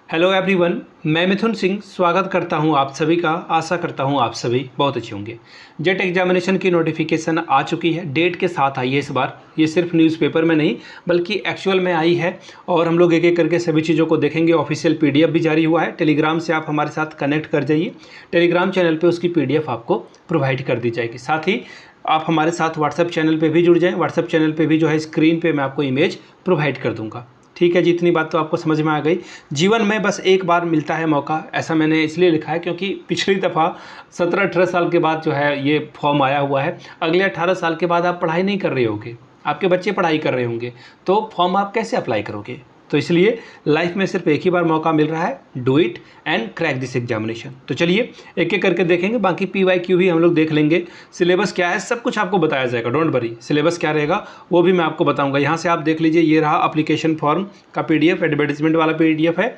Hello everyone, मैं मिथुन सिंह स्वागत करता हूं आप सभी का। आशा करता हूं आप सभी बहुत अच्छे होंगे। जेट एग्जामिनेशन की नोटिफिकेशन आ चुकी है, डेट के साथ आई है इस बार। ये सिर्फ न्यूज़पेपर में नहीं बल्कि एक्चुअल में आई है और हम लोग एक एक करके सभी चीज़ों को देखेंगे। ऑफिशियल पीडीएफ भी जारी हुआ है। टेलीग्राम से आप हमारे साथ कनेक्ट कर जाइए। टेलीग्राम चैनल पर उसकी पीडीएफ आपको प्रोवाइड कर दी जाएगी। साथ ही आप हमारे साथ व्हाट्सएप चैनल पे भी जुड़ जाएं। व्हाट्सएप चैनल पे भी जो है स्क्रीन पे मैं आपको इमेज प्रोवाइड कर दूंगा। ठीक है जी, इतनी बात तो आपको समझ में आ गई। जीवन में बस एक बार मिलता है मौका, ऐसा मैंने इसलिए लिखा है क्योंकि पिछली दफ़ा 17-18 साल के बाद जो है ये फॉर्म आया हुआ है। अगले 18 साल के बाद आप पढ़ाई नहीं कर रहे होगे, आपके बच्चे पढ़ाई कर रहे होंगे, तो फॉर्म आप कैसे अप्लाई करोगे? तो इसलिए लाइफ में सिर्फ एक ही बार मौका मिल रहा है। Do it and crack this examination. तो चलिए एक एक करके देखेंगे। बाकी PYQ भी हम लोग देख लेंगे। सिलेबस क्या है सब कुछ आपको बताया जाएगा, डोंट वरी। सिलेबस क्या रहेगा वो भी मैं आपको बताऊंगा। यहाँ से आप देख लीजिए, ये रहा अप्लीकेशन फॉर्म का PDF, एडवर्टीजमेंट वाला PDF है।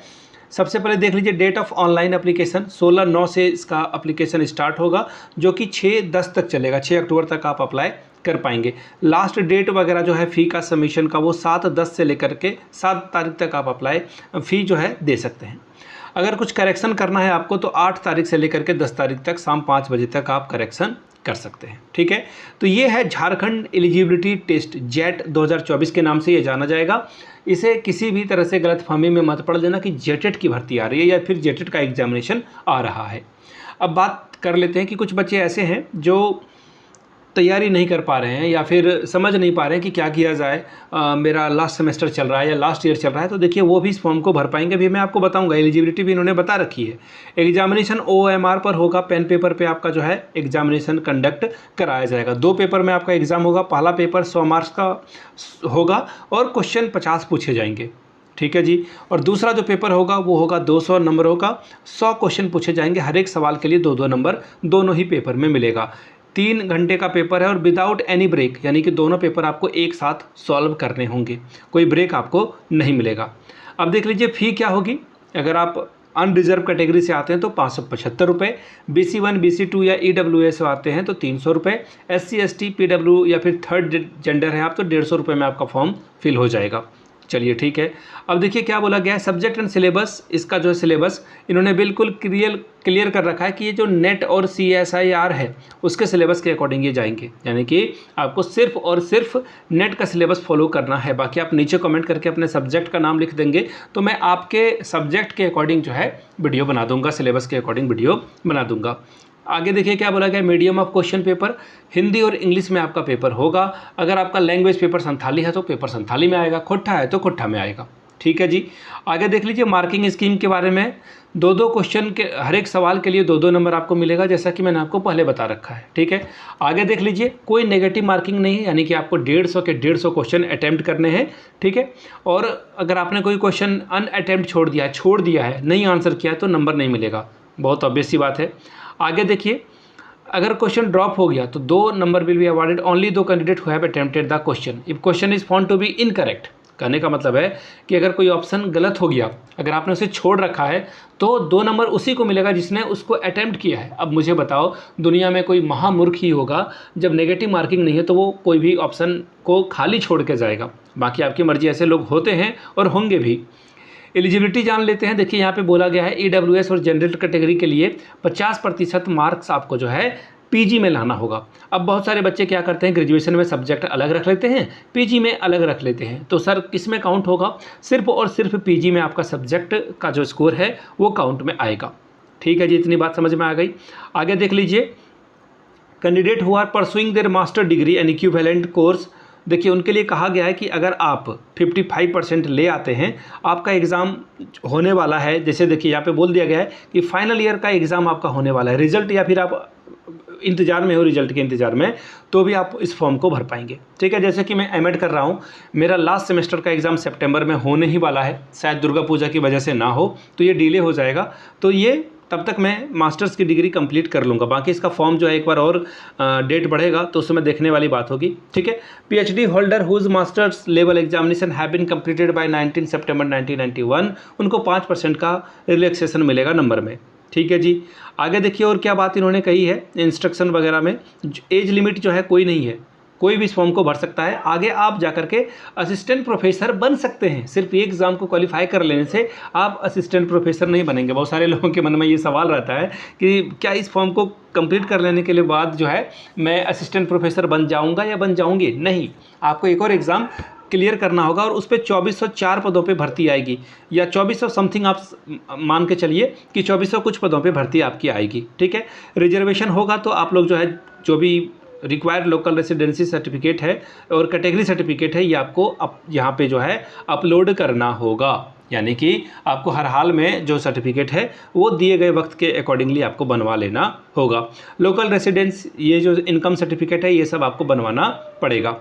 सबसे पहले देख लीजिए डेट ऑफ ऑनलाइन एप्लीकेशन 16/9 से इसका एप्लीकेशन स्टार्ट होगा, जो कि 6/10 तक चलेगा। 6 अक्टूबर तक आप अप्लाई कर पाएंगे। लास्ट डेट वगैरह जो है फ़ी का सबमिशन का वो 7/10 से लेकर के 7 तारीख तक आप अप्लाई फ़ी जो है दे सकते हैं। अगर कुछ करेक्शन करना है आपको तो 8 तारीख से लेकर के 10 तारीख तक शाम 5 बजे तक आप करेक्शन कर सकते हैं। ठीक है, तो ये है झारखंड एलिजिबिलिटी टेस्ट, जेट 2024 के नाम से ये जाना जाएगा। इसे किसी भी तरह से गलतफहमी में मत पड़ लेना कि जेटेट की भर्ती आ रही है या फिर जेटेट का एग्जामिनेशन आ रहा है। अब बात कर लेते हैं कि कुछ बच्चे ऐसे हैं जो तैयारी नहीं कर पा रहे हैं या फिर समझ नहीं पा रहे हैं कि क्या किया जाए। मेरा लास्ट सेमेस्टर चल रहा है या लास्ट ईयर चल रहा है, तो देखिए वो भी इस फॉर्म को भर पाएंगे। भी मैं आपको बताऊंगा, एलिजिबिलिटी भी इन्होंने बता रखी है। एग्जामिनेशन OMR पर होगा, पेन पेपर पे आपका जो है एग्जामिनेशन कंडक्ट कराया जाएगा। 2 पेपर में आपका एग्ज़ाम होगा। पहला पेपर 100 मार्क्स का होगा और क्वेश्चन 50 पूछे जाएंगे। ठीक है जी। और दूसरा जो पेपर होगा वो होगा 200 नंबरों का। 100 क्वेश्चन पूछे जाएंगे। हर एक सवाल के लिए 2-2 नंबर दोनों ही पेपर में मिलेगा। 3 घंटे का पेपर है और विदाउट एनी ब्रेक, यानी कि दोनों पेपर आपको एक साथ सॉल्व करने होंगे, कोई ब्रेक आपको नहीं मिलेगा। अब देख लीजिए फ़ी क्या होगी। अगर आप अनरिजर्व कैटेगरी से आते हैं तो 575 रुपये, BC1 BC2 या EWS आते हैं तो 300 रुपये, SC ST PW या फिर थर्ड जेंडर है आप तो 150 रुपये में आपका फॉर्म फिल हो जाएगा। चलिए ठीक है। अब देखिए क्या बोला गया है, सब्जेक्ट एंड सिलेबस। इसका जो है सिलेबस इन्होंने बिल्कुल क्लियर कर रखा है कि ये जो नेट और CSIR है उसके सिलेबस के अकॉर्डिंग ये जाएंगे, यानी कि आपको सिर्फ और सिर्फ नेट का सिलेबस फॉलो करना है। बाकी आप नीचे कमेंट करके अपने सब्जेक्ट का नाम लिख देंगे तो मैं आपके सब्जेक्ट के अकॉर्डिंग जो है वीडियो बना दूंगा, सिलेबस के अकॉर्डिंग वीडियो बना दूंगा। आगे देखिए क्या बोला गया, medium of question paper Hindi और इंग्लिश में आपका पेपर होगा। अगर आपका लैंग्वेज पेपर संथाली है तो पेपर संथाली में आएगा, खोट्ठा है तो खोट्ठा में आएगा। ठीक है जी। आगे देख लीजिए मार्किंग स्कीम के बारे में। 2-2 क्वेश्चन के, हर एक सवाल के लिए 2-2 नंबर आपको मिलेगा, जैसा कि मैंने आपको पहले बता रखा है। ठीक है। आगे देख लीजिए कोई नेगेटिव मार्किंग नहीं है, यानी कि आपको 150 के 150 क्वेश्चन अटैम्प्ट करने हैं। ठीक है। और अगर आपने कोई क्वेश्चन अनअटैम्प्ट छोड़ दिया है, नहीं आंसर किया है तो नंबर नहीं मिलेगा। बहुत ऑब्वियस सी बात है। आगे देखिए, अगर क्वेश्चन ड्रॉप हो गया तो 2 number will be awarded only to candidate who have attempted the question if question is found to be incorrect. कहने का मतलब है कि अगर कोई ऑप्शन गलत हो गया, अगर आपने उसे छोड़ रखा है तो 2 नंबर उसी को मिलेगा जिसने उसको अटेम्प्ट किया है। अब मुझे बताओ, दुनिया में कोई महामूर्ख ही होगा जब नेगेटिव मार्किंग नहीं है तो वो कोई भी ऑप्शन को खाली छोड़ के जाएगा। बाकी आपकी मर्जी, ऐसे लोग होते हैं और होंगे भी। एलिजिबिलिटी जान लेते हैं। देखिए यहाँ पे बोला गया है EWS और जनरल कैटेगरी के लिए 50% मार्क्स आपको जो है PG में लाना होगा। अब बहुत सारे बच्चे क्या करते हैं, ग्रेजुएशन में सब्जेक्ट अलग रख लेते हैं, PG में अलग रख लेते हैं। तो सर किस में काउंट होगा? सिर्फ और सिर्फ PG में आपका सब्जेक्ट का जो स्कोर है वो काउंट में आएगा। ठीक है जी, इतनी बात समझ में आ गई। आगे देख लीजिए, candidate who are pursuing their master degree and equivalent course. देखिए उनके लिए कहा गया है कि अगर आप 55% ले आते हैं, आपका एग्ज़ाम होने वाला है। जैसे देखिए यहाँ पे बोल दिया गया है कि फाइनल ईयर का एग्ज़ाम आपका होने वाला है। रिजल्ट या फिर आप इंतज़ार में हो, रिजल्ट के इंतज़ार में, तो भी आप इस फॉर्म को भर पाएंगे। ठीक है। जैसे कि मैं एमएड कर रहा हूँ, मेरा लास्ट सेमेस्टर का एग्ज़ाम सितंबर में होने ही वाला है। शायद दुर्गा पूजा की वजह से ना हो तो ये डिले हो जाएगा, तो ये तब तक मैं मास्टर्स की डिग्री कंप्लीट कर लूँगा। बाकी इसका फॉर्म जो है एक बार और डेट बढ़ेगा तो उसमें देखने वाली बात होगी। ठीक है। PhD holder whose masters level examination have been completed by 19 September 1991, उनको 5% का रिलैक्सेशन मिलेगा नंबर में। ठीक है जी। आगे देखिए और क्या बात इन्होंने कही है इंस्ट्रक्शन वगैरह में। एज लिमिट जो है कोई नहीं है, कोई भी इस फॉर्म को भर सकता है। आगे आप जाकर के असिस्टेंट प्रोफेसर बन सकते हैं। सिर्फ ये एग्ज़ाम को क्वालिफाई कर लेने से आप असिस्टेंट प्रोफेसर नहीं बनेंगे। बहुत सारे लोगों के मन में ये सवाल रहता है कि क्या इस फॉर्म को कंप्लीट कर लेने के लिए बाद जो है मैं असिस्टेंट प्रोफेसर बन जाऊँगा या बन जाऊँगी? नहीं, आपको एक और एग्ज़ाम क्लियर करना होगा और उस पर 2404 पदों पे भर्ती आएगी, या 2400 समथिंग आप मान के चलिए कि 2400 कुछ पदों पे भर्ती आपकी आएगी। ठीक है, रिजर्वेशन होगा तो आप लोग जो है जो भी रिक्वायर्ड लोकल रेसिडेंसी सर्टिफिकेट है और कैटेगरी सर्टिफिकेट है ये आपको यहाँ पे जो है अपलोड करना होगा। यानी कि आपको हर हाल में जो सर्टिफिकेट है वो दिए गए वक्त के अकॉर्डिंगली आपको बनवा लेना होगा। लोकल रेसिडेंस, ये जो इनकम सर्टिफिकेट है ये सब आपको बनवाना पड़ेगा।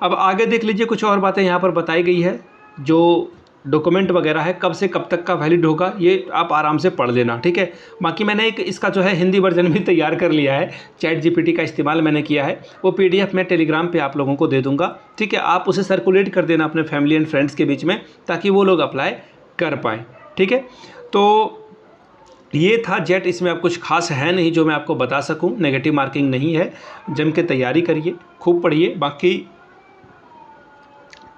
अब आगे देख लीजिए, कुछ और बातें यहाँ पर बताई गई है। जो डॉक्यूमेंट वगैरह है कब से कब तक का वैलिड होगा ये आप आराम से पढ़ लेना। ठीक है, बाकी मैंने एक इसका जो है हिंदी वर्जन भी तैयार कर लिया है। ChatGPT का इस्तेमाल मैंने किया है, वो PDF मैं टेलीग्राम पे आप लोगों को दे दूंगा। ठीक है, आप उसे सर्कुलेट कर देना अपने फैमिली एंड फ्रेंड्स के बीच में ताकि वो लोग अप्लाई कर पाएँ। ठीक है, तो ये था जेट। इसमें अब कुछ खास है नहीं जो मैं आपको बता सकूँ, नेगेटिव मार्किंग नहीं है। जम के तैयारी करिए, खूब पढ़िए। बाकी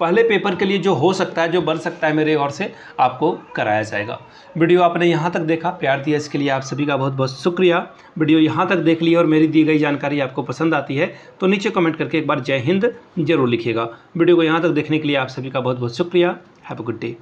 पहले पेपर के लिए जो हो सकता है, जो बन सकता है, मेरे ओर से आपको कराया जाएगा। वीडियो आपने यहाँ तक देखा, प्यार दिया, इसके लिए आप सभी का बहुत बहुत शुक्रिया। वीडियो यहाँ तक देख ली और मेरी दी गई जानकारी आपको पसंद आती है तो नीचे कमेंट करके एक बार जय हिंद जरूर लिखिएगा। वीडियो को यहाँ तक देखने के लिए आप सभी का बहुत बहुत शुक्रिया। Have a good day.